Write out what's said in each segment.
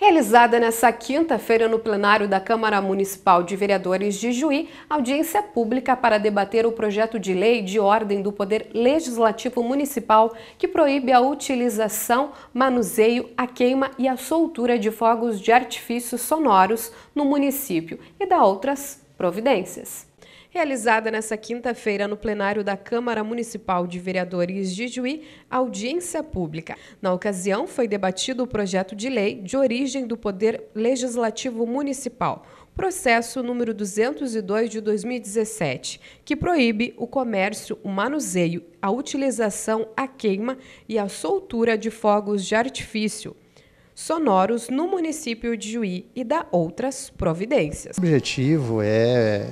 Realizada nesta quinta-feira no plenário da Câmara Municipal de Vereadores de Juí, audiência pública para debater o projeto de lei de ordem do Poder Legislativo Municipal que proíbe a utilização, manuseio, a queima e a soltura de fogos de artifícios sonoros no município e da outras providências. Realizada nesta quinta-feira no plenário da Câmara Municipal de Vereadores de Juí, audiência pública. Na ocasião, foi debatido o projeto de lei de origem do Poder Legislativo Municipal, processo número 202 de 2017, que proíbe o comércio, o manuseio, a utilização, a queima e a soltura de fogos de artifício sonoros no município de Juí e da outras providências. O objetivo é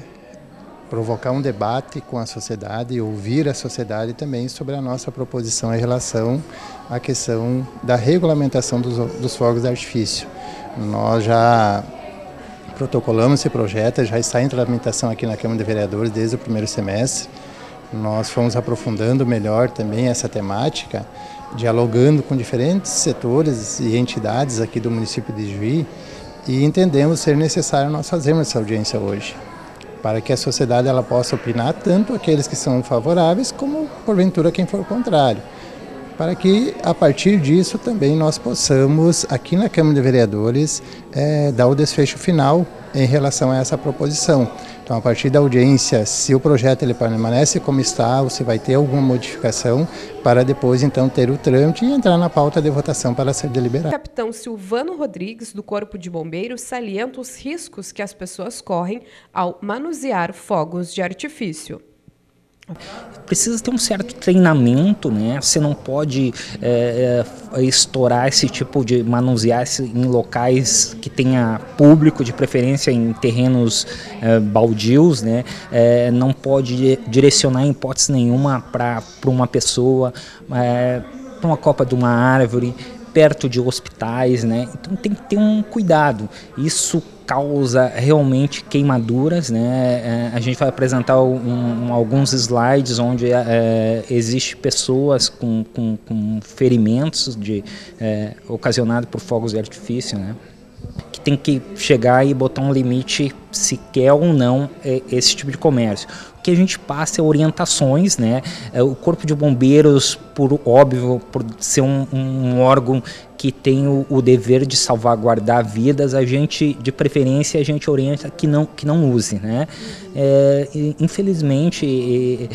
provocar um debate com a sociedade e ouvir a sociedade também sobre a nossa proposição em relação à questão da regulamentação dos fogos de artifício. Nós já protocolamos esse projeto, já está em tramitação aqui na Câmara de Vereadores desde o primeiro semestre. Nós fomos aprofundando melhor também essa temática, dialogando com diferentes setores e entidades aqui do município de Juí e entendemos ser necessário nós fazermos essa audiência hoje, para que a sociedade ela possa opinar, tanto aqueles que são favoráveis, como porventura quem for contrário, para que a partir disso também nós possamos, aqui na Câmara de Vereadores, dar o desfecho final em relação a essa proposição. Então, a partir da audiência, se o projeto ele permanece como está, ou se vai ter alguma modificação, para depois então ter o trâmite e entrar na pauta de votação para ser deliberado. O capitão Silvano Rodrigues, do Corpo de Bombeiros, salienta os riscos que as pessoas correm ao manusear fogos de artifício. Precisa ter um certo treinamento, né? Você não pode estourar esse tipo de manusear em locais que tenha público, de preferência em terrenos baldios, né? Não pode direcionar em hipótese nenhuma para uma pessoa, para uma copa de uma árvore, perto de hospitais, né? Então tem que ter um cuidado. Isso causa realmente queimaduras, né? A gente vai apresentar alguns slides onde existe pessoas com ferimentos ocasionados por fogos de artifício, né? Que tem que chegar e botar um limite se quer ou não esse tipo de comércio. O que a gente passa é orientações, né? O Corpo de Bombeiros, por óbvio, por ser um órgão que tem o dever de salvaguardar vidas, a gente, de preferência, a gente orienta que não use, né? Infelizmente,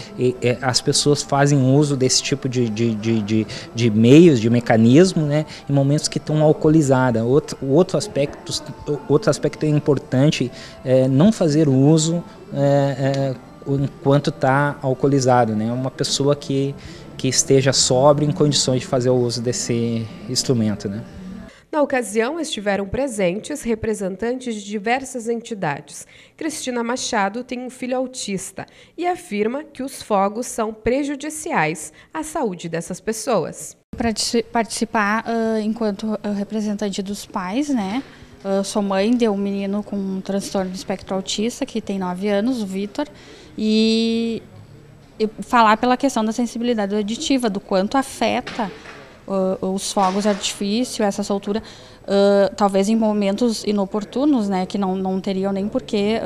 as pessoas fazem uso desse tipo de meios, de mecanismo, né? Em momentos que estão alcoolizadas. Outro aspecto importante é não fazer uso enquanto está alcoolizado, né? Uma pessoa que esteja sóbria em condições de fazer o uso desse instrumento, né? Na ocasião, estiveram presentes representantes de diversas entidades. Cristina Machado tem um filho autista e afirma que os fogos são prejudiciais à saúde dessas pessoas. Para participar enquanto representante dos pais, né? Sou mãe de um menino com um transtorno de espectro autista, que tem 9 anos, o Vitor, e falar pela questão da sensibilidade auditiva, do quanto afeta os fogos de artifício, essa soltura, talvez em momentos inoportunos, né, que não teriam nem por que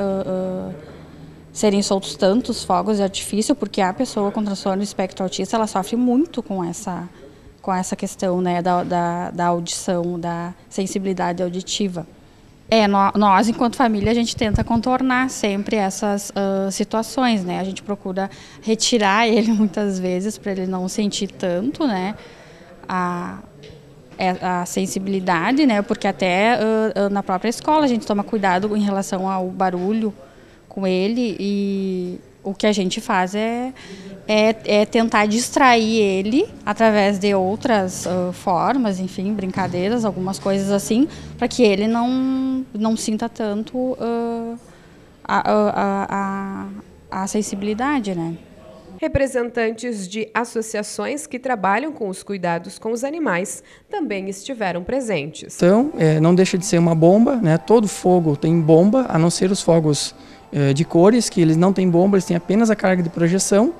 serem soltos tantos fogos de artifício, porque a pessoa com transtorno de espectro autista, ela sofre muito com essa questão, né, da audição, da sensibilidade auditiva. Nós, enquanto família, a gente tenta contornar sempre essas situações, né? A gente procura retirar ele muitas vezes para ele não sentir tanto, né, a sensibilidade, né? Porque até na própria escola a gente toma cuidado em relação ao barulho com ele, e o que a gente faz é tentar distrair ele através de outras formas, enfim, brincadeiras, algumas coisas assim, para que ele não sinta tanto a sensibilidade, né? Representantes de associações que trabalham com os cuidados com os animais também estiveram presentes. Então, não deixa de ser uma bomba, né? Todo fogo tem bomba, a não ser os fogos de cores, que eles não têm bomba, eles têm apenas a carga de projeção.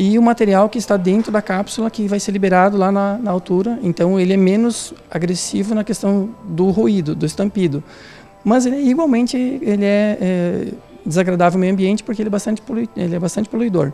e o material que está dentro da cápsula que vai ser liberado lá na altura. Então ele é menos agressivo na questão do ruído, do estampido. Mas igualmente ele é desagradável ao meio ambiente porque ele é bastante poluidor.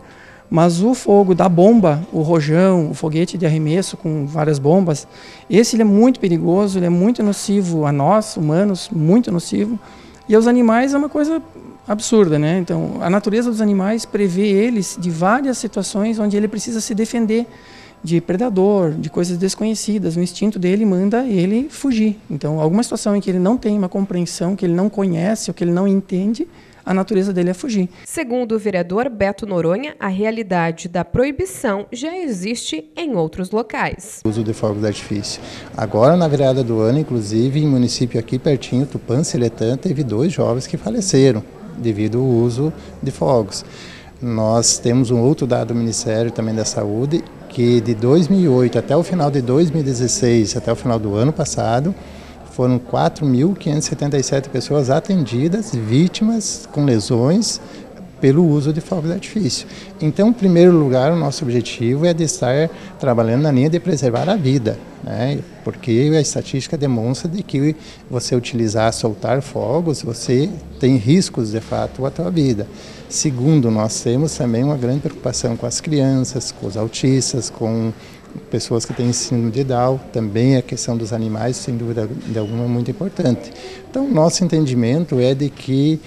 Mas o fogo da bomba, o rojão, o foguete de arremesso com várias bombas, esse ele é muito perigoso, ele é muito nocivo a nós, humanos, muito nocivo. E aos animais é uma coisa absurda, né? Então, a natureza dos animais prevê eles de várias situações onde ele precisa se defender de predador, de coisas desconhecidas. O instinto dele manda ele fugir. Então, alguma situação em que ele não tem uma compreensão, que ele não conhece ou que ele não entende, a natureza dele é fugir. Segundo o vereador Beto Noronha, a realidade da proibição já existe em outros locais. O uso de fogos de artifício. Agora, na virada do ano, inclusive, em município aqui pertinho, Tupã-Seletã, teve 2 jovens que faleceram devido ao uso de fogos. Nós temos um outro dado do Ministério também da Saúde, que de 2008 até o final de 2016, até o final do ano passado, foram 4.577 pessoas atendidas, vítimas com lesões pelo uso de fogos de artifício. Então, em primeiro lugar, o nosso objetivo é de estar trabalhando na linha de preservar a vida, né? Porque a estatística demonstra de que você utilizar, soltar fogos, você tem riscos, de fato, à tua vida. Segundo, nós temos também uma grande preocupação com as crianças, com os autistas, com pessoas que têm síndrome de Down, também a questão dos animais, sem dúvida alguma, é muito importante. Então, nosso entendimento é de que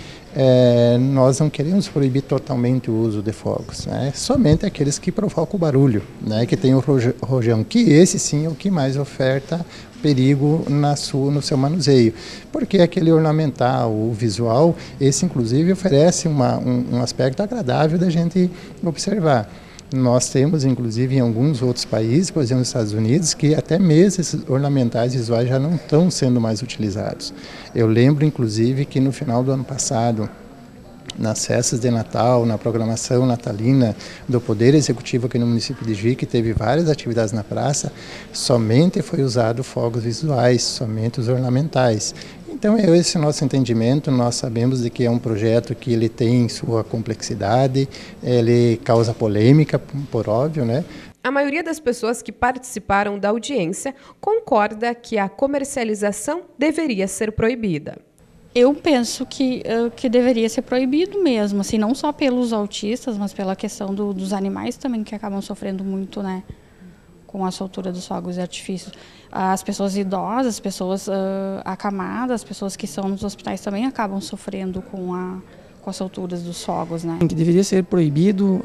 nós não queremos proibir totalmente o uso de fogos, né? Somente aqueles que provocam barulho, né? Que tem o rojão, que esse sim é o que mais oferta perigo no seu manuseio, porque aquele ornamental, o visual, esse inclusive oferece um aspecto agradável da gente observar. Nós temos, inclusive, em alguns outros países, por exemplo, nos Estados Unidos, que até mesmo esses ornamentais visuais já não estão sendo mais utilizados. Eu lembro, inclusive, que no final do ano passado, nas festas de Natal, na programação natalina do Poder Executivo aqui no município de Juí, que teve várias atividades na praça, somente foi usado fogos visuais, somente os ornamentais. Então, esse é o nosso entendimento. Nós sabemos de que é um projeto que ele tem sua complexidade, ele causa polêmica, por óbvio, né? A maioria das pessoas que participaram da audiência concorda que a comercialização deveria ser proibida. Eu penso que deveria ser proibido mesmo, assim, não só pelos autistas, mas pela questão dos animais também, que acabam sofrendo muito, né, com a soltura dos fogos de artifício. As pessoas idosas, as pessoas acamadas, as pessoas que estão nos hospitais também acabam sofrendo com as solturas dos fogos, né? Que deveria ser proibido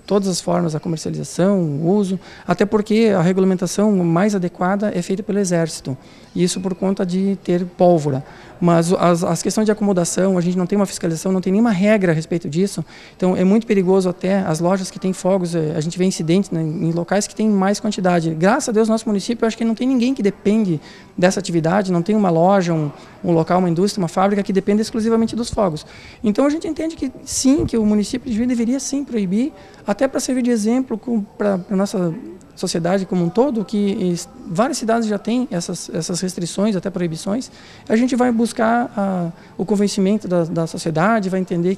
todas as formas, a comercialização, o uso, até porque a regulamentação mais adequada é feita pelo Exército, isso por conta de ter pólvora. Mas as questões de acomodação, a gente não tem uma fiscalização, não tem nenhuma regra a respeito disso. Então é muito perigoso até as lojas que têm fogos, a gente vê incidentes, né, em locais que têm mais quantidade. Graças a Deus, nosso município, eu acho que não tem ninguém que depende dessa atividade, não tem uma loja, um local, uma indústria, uma fábrica que dependa exclusivamente dos fogos. Então a gente entende que sim, que o município de Juí deveria sim proibir, até para servir de exemplo para a nossa sociedade como um todo, que várias cidades já têm essas restrições, até proibições. A gente vai buscar o convencimento da sociedade, vai entender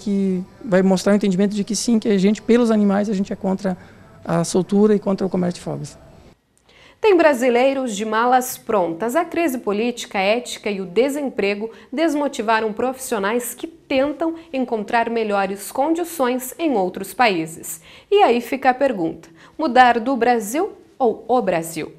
vai mostrar o entendimento de que sim, que a gente, pelos animais, a gente é contra a soltura e contra o comércio de fogos. Tem brasileiros de malas prontas. A crise política, ética e o desemprego desmotivaram profissionais que tentam encontrar melhores condições em outros países. E aí fica a pergunta: mudar do Brasil ou o Brasil?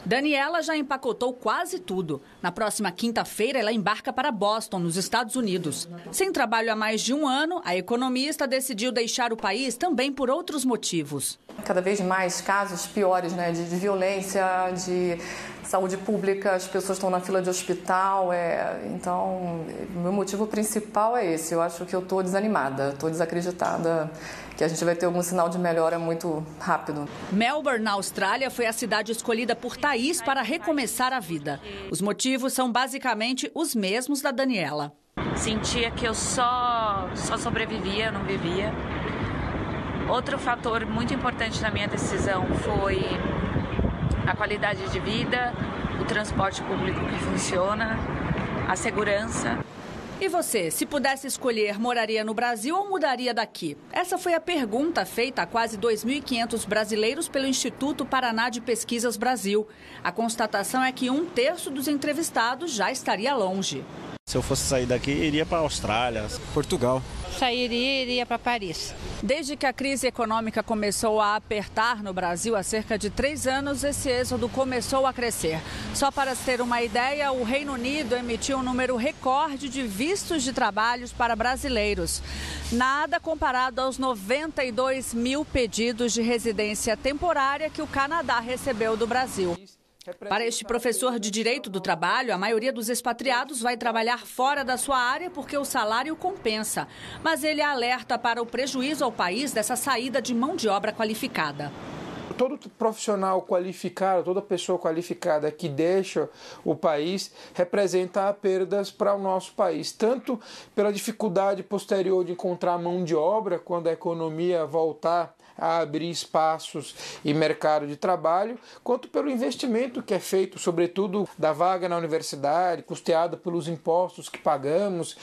Daniela já empacotou quase tudo. Na próxima quinta-feira, ela embarca para Boston, nos Estados Unidos. Sem trabalho há mais de um ano, a economista decidiu deixar o país também por outros motivos. Cada vez mais casos piores, né, de violência, de saúde pública, as pessoas estão na fila de hospital. Então, o meu motivo principal é esse. Eu acho que eu estou desanimada, estou desacreditada que a gente vai ter algum sinal de melhora muito rápido. Melbourne, na Austrália, foi a cidade escolhida por Thaís para recomeçar a vida. Os motivos são basicamente os mesmos da Daniela. Sentia que eu só sobrevivia, eu não vivia. Outro fator muito importante na minha decisão foi a qualidade de vida, o transporte público que funciona, a segurança. E você, se pudesse escolher, moraria no Brasil ou mudaria daqui? Essa foi a pergunta feita a quase 2.500 brasileiros pelo Instituto Paraná de Pesquisas Brasil. A constatação é que 1/3 dos entrevistados já estaria longe. Se eu fosse sair daqui, iria para a Austrália, Portugal. Sairia e iria para Paris. Desde que a crise econômica começou a apertar no Brasil há cerca de 3 anos, esse êxodo começou a crescer. Só para se ter uma ideia, o Reino Unido emitiu um número recorde de vistos de trabalhos para brasileiros. Nada comparado aos 92 mil pedidos de residência temporária que o Canadá recebeu do Brasil. Para este professor de Direito do Trabalho, a maioria dos expatriados vai trabalhar fora da sua área porque o salário compensa. Mas ele alerta para o prejuízo ao país dessa saída de mão de obra qualificada. Todo profissional qualificado, toda pessoa qualificada que deixa o país representa perdas para o nosso país, tanto pela dificuldade posterior de encontrar mão de obra quando a economia voltar a abrir espaços e mercado de trabalho, quanto pelo investimento que é feito, sobretudo da vaga na universidade, custeada pelos impostos que pagamos.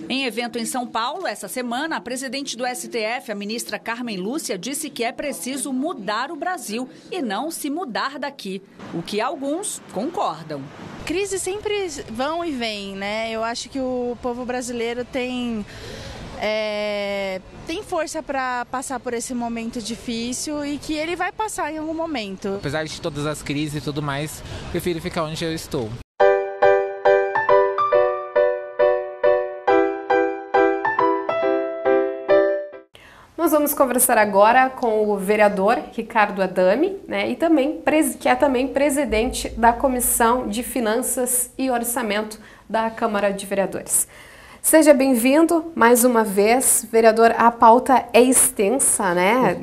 Em evento em São Paulo, essa semana, a presidente do STF, a ministra Carmen Lúcia, disse que é preciso mudar o Brasil e não se mudar daqui, o que alguns concordam. Crises sempre vão e vêm, né? Eu acho que o povo brasileiro tem força para passar por esse momento difícil e que ele vai passar em algum momento. Apesar de todas as crises e tudo mais, prefiro ficar onde eu estou. Nós vamos conversar agora com o vereador Ricardo Adami, né, que é também presidente da Comissão de Finanças e Orçamento da Câmara de Vereadores. Seja bem-vindo mais uma vez, vereador. A pauta é extensa, né?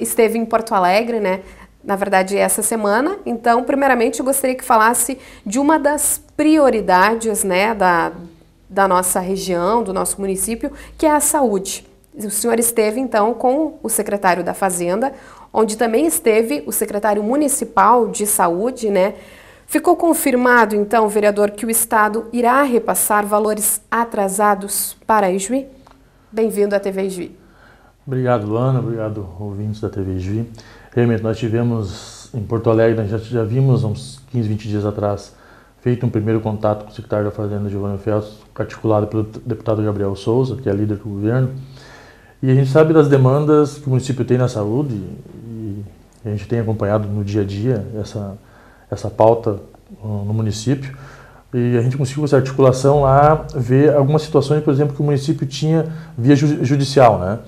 Esteve em Porto Alegre, né? Na verdade, essa semana. Então, primeiramente, eu gostaria que falasse de uma das prioridades, né, da nossa região, do nosso município, que é a saúde. O senhor esteve, então, com o secretário da Fazenda, onde também esteve o secretário municipal de saúde, né? Ficou confirmado, então, vereador, que o Estado irá repassar valores atrasados para a Ijuí? Bem-vindo à TV Ijuí. Obrigado, Luana. Obrigado, ouvintes da TV Ijuí. Realmente, nós tivemos em Porto Alegre, nós já vimos, uns 15, 20 dias atrás, feito um primeiro contato com o secretário da Fazenda, Giovanni Feltz, articulado pelo deputado Gabriel Souza, que é líder do governo. E a gente sabe das demandas que o município tem na saúde e a gente tem acompanhado no dia a dia essa pauta no município, e a gente conseguiu essa articulação lá, ver algumas situações, por exemplo, que o município tinha via judicial, né?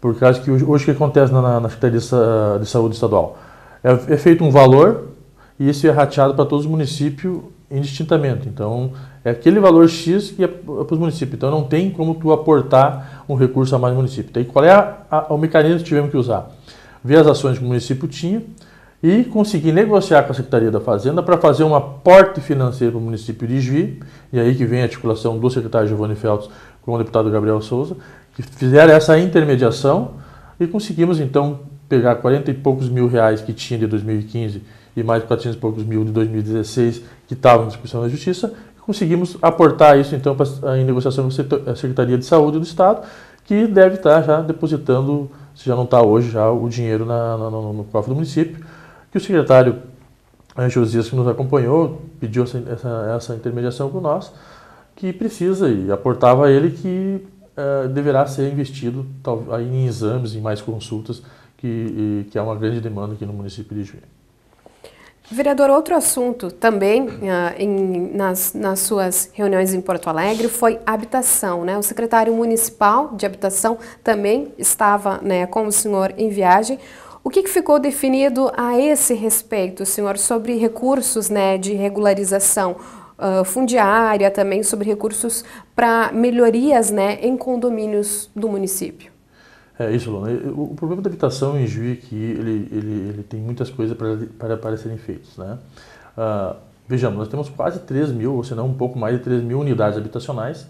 Por causa que hoje o que acontece na Secretaria de Saúde Estadual? É feito um valor e isso é rateado para todos os municípios indistintamente. Então, é aquele valor X que é para os municípios. Então, não tem como tu aportar um recurso a mais no município. Então, qual é o mecanismo que tivemos que usar? Ver as ações que o município tinha e conseguir negociar com a Secretaria da Fazenda para fazer um aporte financeiro para o município de Ijuí, e aí que vem a articulação do secretário Giovanni Feltz com o deputado Gabriel Souza, que fizeram essa intermediação e conseguimos então pegar 40 e poucos mil reais que tinha de 2015 e mais 400 e poucos mil de 2016 que estavam em discussão na Justiça, e conseguimos aportar isso então em negociação com a Secretaria de Saúde do Estado, que deve estar já depositando, se já não está hoje, já o dinheiro no cofre do município, que o secretário Josias, que nos acompanhou, pediu essa intermediação com nós, que precisa, e aportava a ele que deverá ser investido aí em exames, em mais consultas, que é uma grande demanda aqui no município de Ijuí. Vereador, outro assunto também nas suas reuniões em Porto Alegre foi habitação, né? O secretário municipal de habitação também estava, né, com o senhor em viagem. O que ficou definido a esse respeito, senhor, sobre recursos, né, de regularização fundiária, também sobre recursos para melhorias, né, em condomínios do município? É isso, Luna. O problema da habitação em Ijuí é que ele tem muitas coisas para serem feitas, né? Vejamos, nós temos quase 3 mil, ou se não um pouco mais de 3 mil unidades habitacionais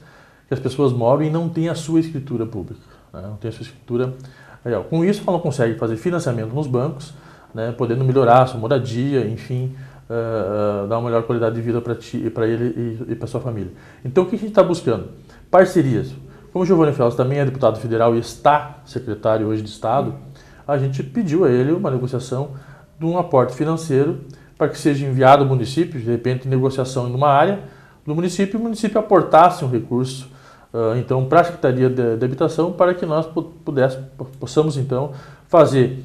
que as pessoas moram e não têm a sua escritura pública, né? Não tem a sua escritura real. Com isso, ela consegue fazer financiamento nos bancos, né, podendo melhorar a sua moradia, enfim, dar uma melhor qualidade de vida para ele e para sua família. Então o que a gente está buscando? Parcerias. Como o Giovanni Félix também é deputado federal e está secretário hoje de Estado, a gente pediu a ele uma negociação de um aporte financeiro para que seja enviado ao município, de repente negociação em uma área do município, e o município aportasse um recurso então para a Secretaria de Habitação, para que nós possamos então fazer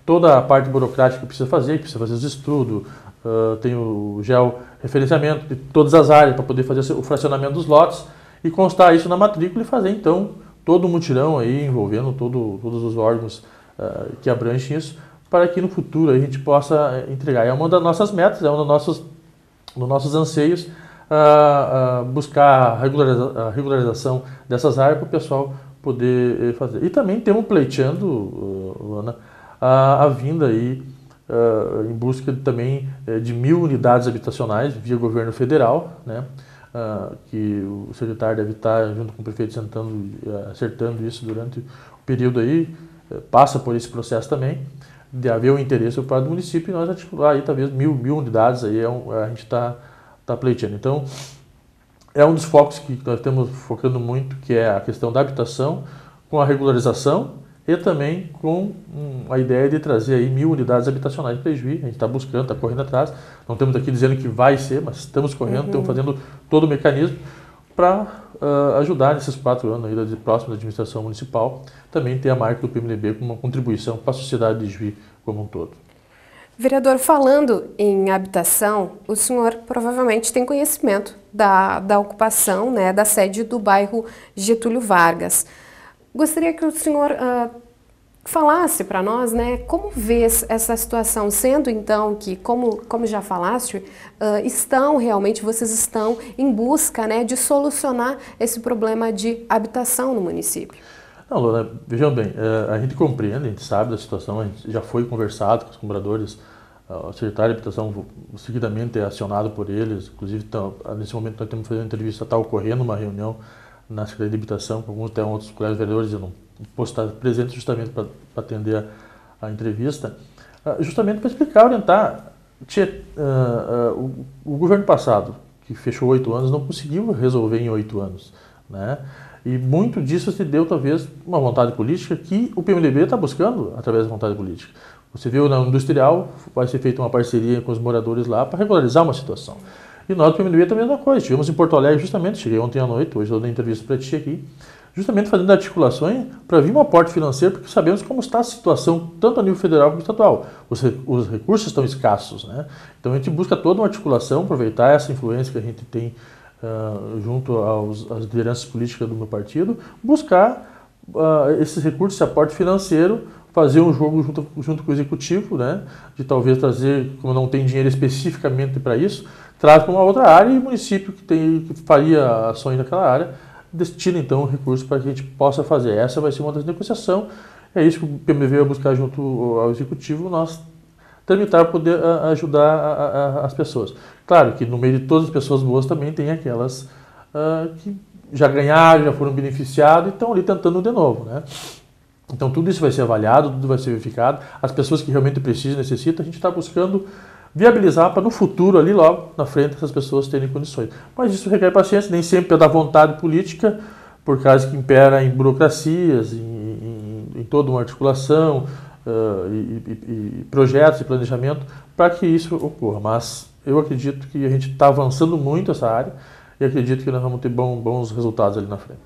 toda a parte burocrática que precisa fazer os estudos, tem o georreferenciamento de todas as áreas para poder fazer o fracionamento dos lotes e constar isso na matrícula e fazer então todo o mutirão aí envolvendo todos os órgãos que abrangem isso, para que no futuro a gente possa entregar. É uma das nossas metas, é um dos nossos anseios, buscar a regularização dessas áreas para o pessoal poder fazer. E também temos pleiteando, Luana, a vinda aí em busca também de 1.000 unidades habitacionais via governo federal, né? Que o secretário deve estar junto com o prefeito acertando isso durante o período aí, passa por esse processo também, de haver o interesse por parte do município, e nós articular aí talvez 1.000 unidades, aí a gente está pleiteando. Então, é um dos focos que nós estamos focando muito, que é a questão da habitação, com a regularização e também com a ideia de trazer aí 1.000 unidades habitacionais para Ijuí. A gente está buscando, está correndo atrás, não estamos aqui dizendo que vai ser, mas estamos correndo, estamos fazendo todo o mecanismo para ajudar nesses 4 anos aí da próxima administração municipal, também ter a marca do PMDB como uma contribuição para a sociedade de Ijuí como um todo. Vereador, falando em habitação, o senhor provavelmente tem conhecimento da ocupação, né, da sede do bairro Getúlio Vargas. Gostaria que o senhor falasse para nós, né, como vê essa situação, sendo então que, como já falaste, vocês estão em busca, né, de solucionar esse problema de habitação no município. Não, Luna, vejam bem, a gente compreende, a gente sabe da situação, a gente já foi conversado com os moradores, o secretário de Habitação seguidamente é acionado por eles, inclusive nesse momento nós estamos fazendo uma entrevista, está ocorrendo uma reunião na Secretaria de Habitação, com alguns até outros colegas vereadores, eu não posso estar presente justamente para atender a entrevista, justamente para explicar, orientar. O governo passado, que fechou 8 anos, não conseguiu resolver em 8 anos, né? E muito disso se deu, talvez, uma vontade política que o PMDB está buscando através da vontade política. Você viu na industrial, vai ser feita uma parceria com os moradores lá para regularizar uma situação. E nós do PMDB também a mesma coisa. Estivemos em Porto Alegre justamente, cheguei ontem à noite, hoje eu dei entrevista para ti aqui, justamente fazendo articulações para vir um aporte financeiro, porque sabemos como está a situação, tanto a nível federal como estadual. Os recursos estão escassos, né? Então a gente busca toda uma articulação, aproveitar essa influência que a gente tem junto às lideranças políticas do meu partido, buscar esses recursos, esse aporte financeiro, fazer um jogo junto com o executivo, né, de talvez trazer, como não tem dinheiro especificamente para isso, traz para uma outra área e o município que faria ações naquela área, destina então o recurso para que a gente possa fazer. Essa vai ser uma das negociações, é isso que o PMDB vai buscar junto ao executivo, nós tramitar para poder ajudar as pessoas. Claro que no meio de todas as pessoas boas também tem aquelas que já ganharam, já foram beneficiados e estão ali tentando de novo, né? Então tudo isso vai ser avaliado, tudo vai ser verificado. As pessoas que realmente precisam, necessitam, a gente está buscando viabilizar para no futuro, ali logo na frente, essas pessoas terem condições. Mas isso requer paciência, nem sempre é da vontade política, por causa que impera em burocracias, em toda uma articulação, e projetos e planejamento para que isso ocorra. Mas eu acredito que a gente está avançando muito essa área e acredito que nós vamos ter bons resultados ali na frente.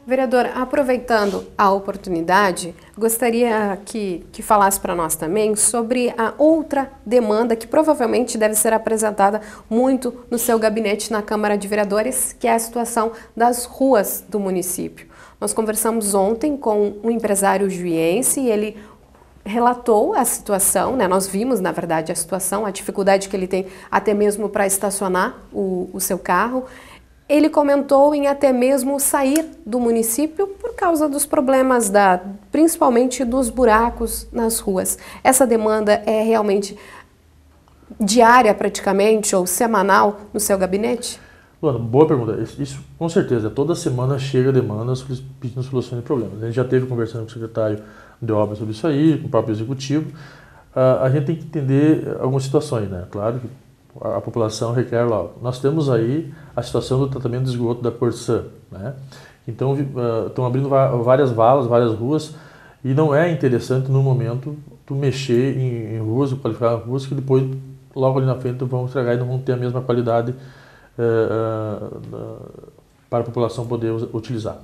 Vereador, aproveitando a oportunidade, gostaria que falasse para nós também sobre a outra demanda que provavelmente deve ser apresentada muito no seu gabinete na Câmara de Vereadores, que é a situação das ruas do município. Nós conversamos ontem com um empresário juiense e ele relatou a situação, né? Nós vimos, na verdade, a situação, a dificuldade que ele tem até mesmo para estacionar o seu carro. Ele comentou em até mesmo sair do município por causa dos problemas, principalmente dos buracos nas ruas. Essa demanda é realmente diária praticamente ou semanal no seu gabinete? Luana, boa pergunta. Isso com certeza, toda semana chega demandas pedindo solução de problemas. A gente já esteve conversando com o secretário de obras sobre isso aí, com o próprio executivo. a gente tem que entender algumas situações, né? Claro que a população requer logo. Nós temos aí a situação do tratamento de esgoto da Corsã, né? Então, estão abrindo várias valas, várias ruas, e não é interessante, no momento, tu mexer em ruas, qualificar ruas, que depois, logo ali na frente, vão estragar e não vão ter a mesma qualidade para a população poder utilizar.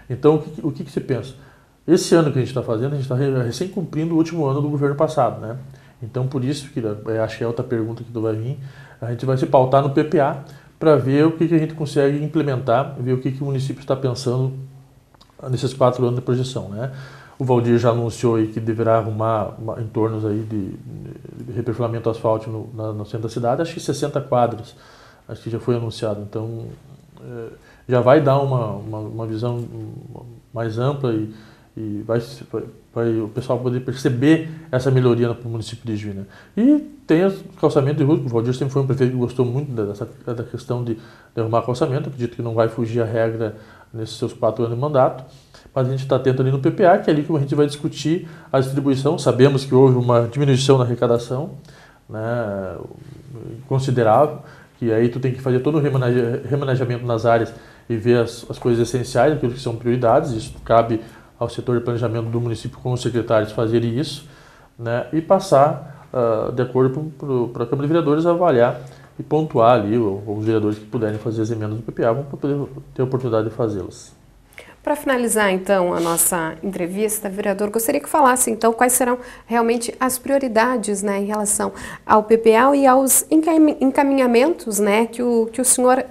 Então, o que se pensa? Esse ano que a gente está fazendo, a gente está recém cumprindo o último ano do governo passado, né? Então, por isso, que acho que é outra pergunta que tu vai vir, a gente vai se pautar no PPA para ver o que a gente consegue implementar, ver o que o município está pensando nesses 4 anos de projeção, né? O Valdir já anunciou aí que deverá arrumar entornos aí de reperfilamento asfáltico no centro da cidade, acho que 60 quadras, acho que já foi anunciado. Então, já vai dar uma visão mais ampla e vai o pessoal poder perceber essa melhoria no município de Juí, né? E tem o calçamento de rua, o Valdir sempre foi um prefeito que gostou muito da questão de arrumar calçamento, acredito que não vai fugir a regra nesses seus 4 anos de mandato, mas a gente está atento ali no PPA, que é ali que a gente vai discutir a distribuição. Sabemos que houve uma diminuição na arrecadação, né, considerável, que aí tu tem que fazer todo o remanejamento nas áreas e ver as coisas essenciais, aquilo que são prioridades. Isso cabe ao setor de planejamento do município com os secretários fazerem isso, né, e passar de acordo para a Câmara de Vereadores avaliar e pontuar ali, os vereadores que puderem fazer as emendas do PPA vão poder ter a oportunidade de fazê-las. Para finalizar, então, a nossa entrevista, vereador, gostaria que falasse, então, quais serão realmente as prioridades, né, em relação ao PPA e aos encaminhamentos, né, que o senhor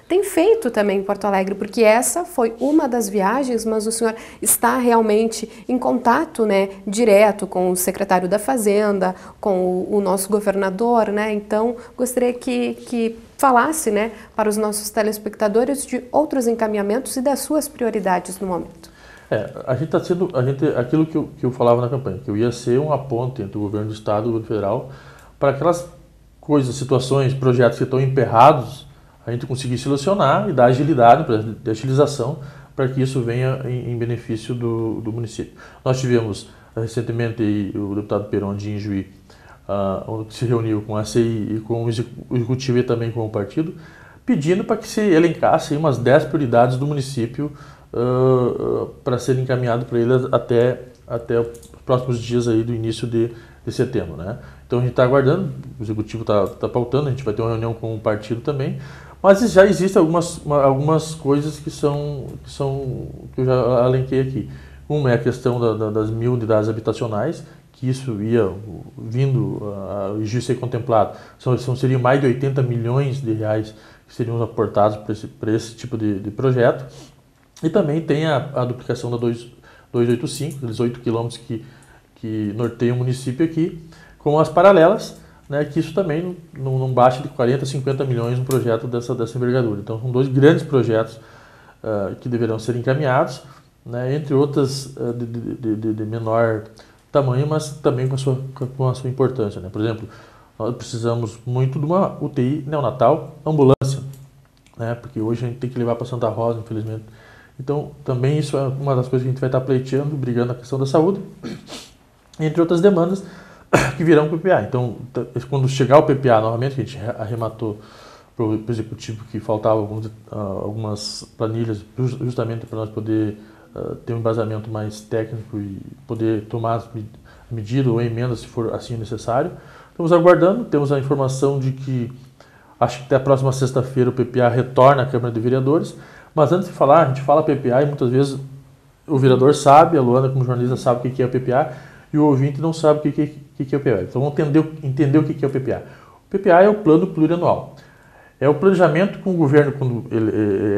tem feito também em Porto Alegre, porque essa foi uma das viagens, mas o senhor está realmente em contato, né, direto com o secretário da Fazenda, com o nosso governador, né, então gostaria que falasse, né, para os nossos telespectadores de outros encaminhamentos e das suas prioridades no momento. Aquilo que eu falava na campanha, que eu ia ser uma ponte entre o governo do estado e o governo federal para aquelas coisas, situações, projetos que estão emperrados, a gente conseguir solucionar e dar agilidade, de agilização, para que isso venha em benefício do município. Nós tivemos recentemente o deputado Peron de Juí, onde se reuniu com a CI e com o Executivo e também com o partido, pedindo para que se elencasse umas 10 prioridades do município para serem encaminhado para eles até os próximos dias aí do início de setembro, né? Então a gente está aguardando, o Executivo está pautando, a gente vai ter uma reunião com o partido também, mas já existem algumas coisas que eu já elenquei aqui. Uma é a questão das 1000 unidades habitacionais, que isso ia vindo a ser contemplado. Seriam mais de 80 milhões de reais que seriam aportados para esse tipo de projeto. E também tem a duplicação da 285, aqueles 8 quilômetros que norteiam o município aqui, com as paralelas, né, que isso também não baixa de 40, 50 milhões um projeto dessa envergadura. Então são 2 grandes projetos que deverão ser encaminhados, né, entre outras de menor tamanho, mas também com a sua importância, né? Por exemplo, nós precisamos muito de uma UTI neonatal ambulância, né? Porque hoje a gente tem que levar para Santa Rosa, infelizmente. Então, também isso é uma das coisas que a gente vai estar pleiteando, brigando na questão da saúde, entre outras demandas que virão para o PPA. Então, quando chegar o PPA novamente, que a gente arrematou para o Executivo que faltavam algumas planilhas justamente para nós poder ter um embasamento mais técnico e poder tomar medida ou emenda se for assim necessário. Estamos aguardando, temos a informação de que acho que até a próxima sexta-feira o PPA retorna à Câmara de Vereadores, mas antes de falar, a gente fala PPA e muitas vezes o vereador sabe, a Luana como jornalista sabe o que é o PPA e o ouvinte não sabe o que é o PPA. Então vamos entender o que é o PPA. O PPA é o Plano Plurianual. É o planejamento com o governo, quando ele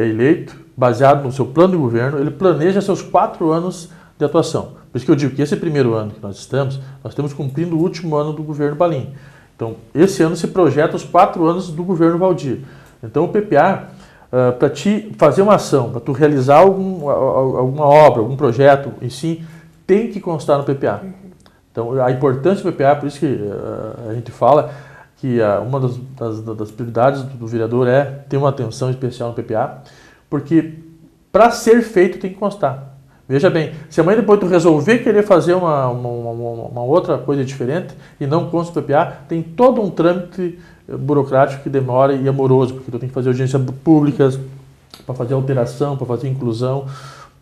é eleito, baseado no seu plano de governo, ele planeja seus 4 anos de atuação. Por isso que eu digo que esse primeiro ano que nós estamos cumprindo o último ano do governo Balim. Então, esse ano se projeta os 4 anos do governo Valdir. Então, o PPA, para te fazer uma ação, para tu realizar alguma obra, algum projeto em si, tem que constar no PPA. Então, a importância do PPA, por isso que a gente fala que uma das prioridades do vereador é ter uma atenção especial no PPA, porque para ser feito tem que constar. Veja bem, se amanhã depois tu resolver querer fazer uma outra coisa diferente e não consta o PPA, tem todo um trâmite burocrático que demora e amoroso, porque tu tem que fazer audiências públicas para fazer alteração, para fazer inclusão,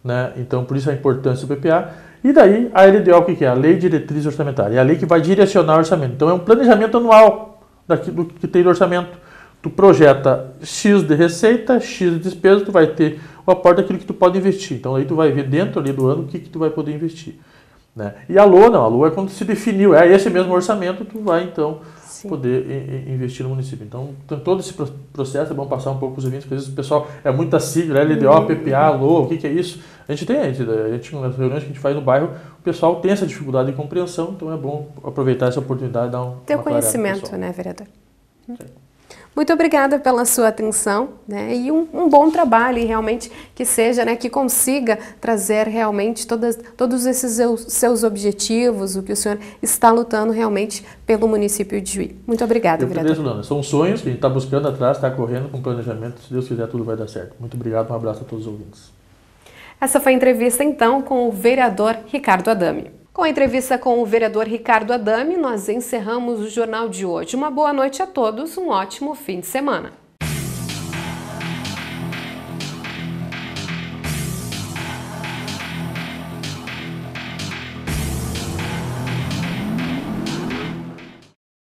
né? Então, por isso a importância do PPA. E daí, a LDO, o que é? A Lei de Diretriz Orçamentária. É a lei que vai direcionar o orçamento. Então, é um planejamento anual do que tem do orçamento. Tu projeta X de receita, X de despesa, tu vai ter o aporte daquilo que tu pode investir. Então, aí tu vai ver dentro ali do ano o que tu vai poder investir, né? E a LOA não. A LOA é quando se definiu, é esse mesmo orçamento, tu vai, então, poder investir no município. Então, todo esse processo é bom passar um pouco para os ouvintes, porque às vezes o pessoal é muita sigla, LDO, PPA, LOA, o que é isso? A gente, nas reuniões que a gente faz no bairro, o pessoal tem essa dificuldade de compreensão, então é bom aproveitar essa oportunidade e dar ter conhecimento, né, vereador? Muito obrigada pela sua atenção, né, e um bom trabalho, e realmente que seja, né, que consiga trazer realmente todos esses seus objetivos, o que o senhor está lutando realmente pelo município de Juí. Muito obrigada, vereador. Lana, são sonhos que a gente está buscando atrás, está correndo com planejamento, se Deus quiser tudo vai dar certo. Muito obrigado, um abraço a todos os ouvintes. Essa foi a entrevista então com o vereador Ricardo Adame. Com a entrevista com o vereador Ricardo Adame, nós encerramos o jornal de hoje. Uma boa noite a todos, um ótimo fim de semana.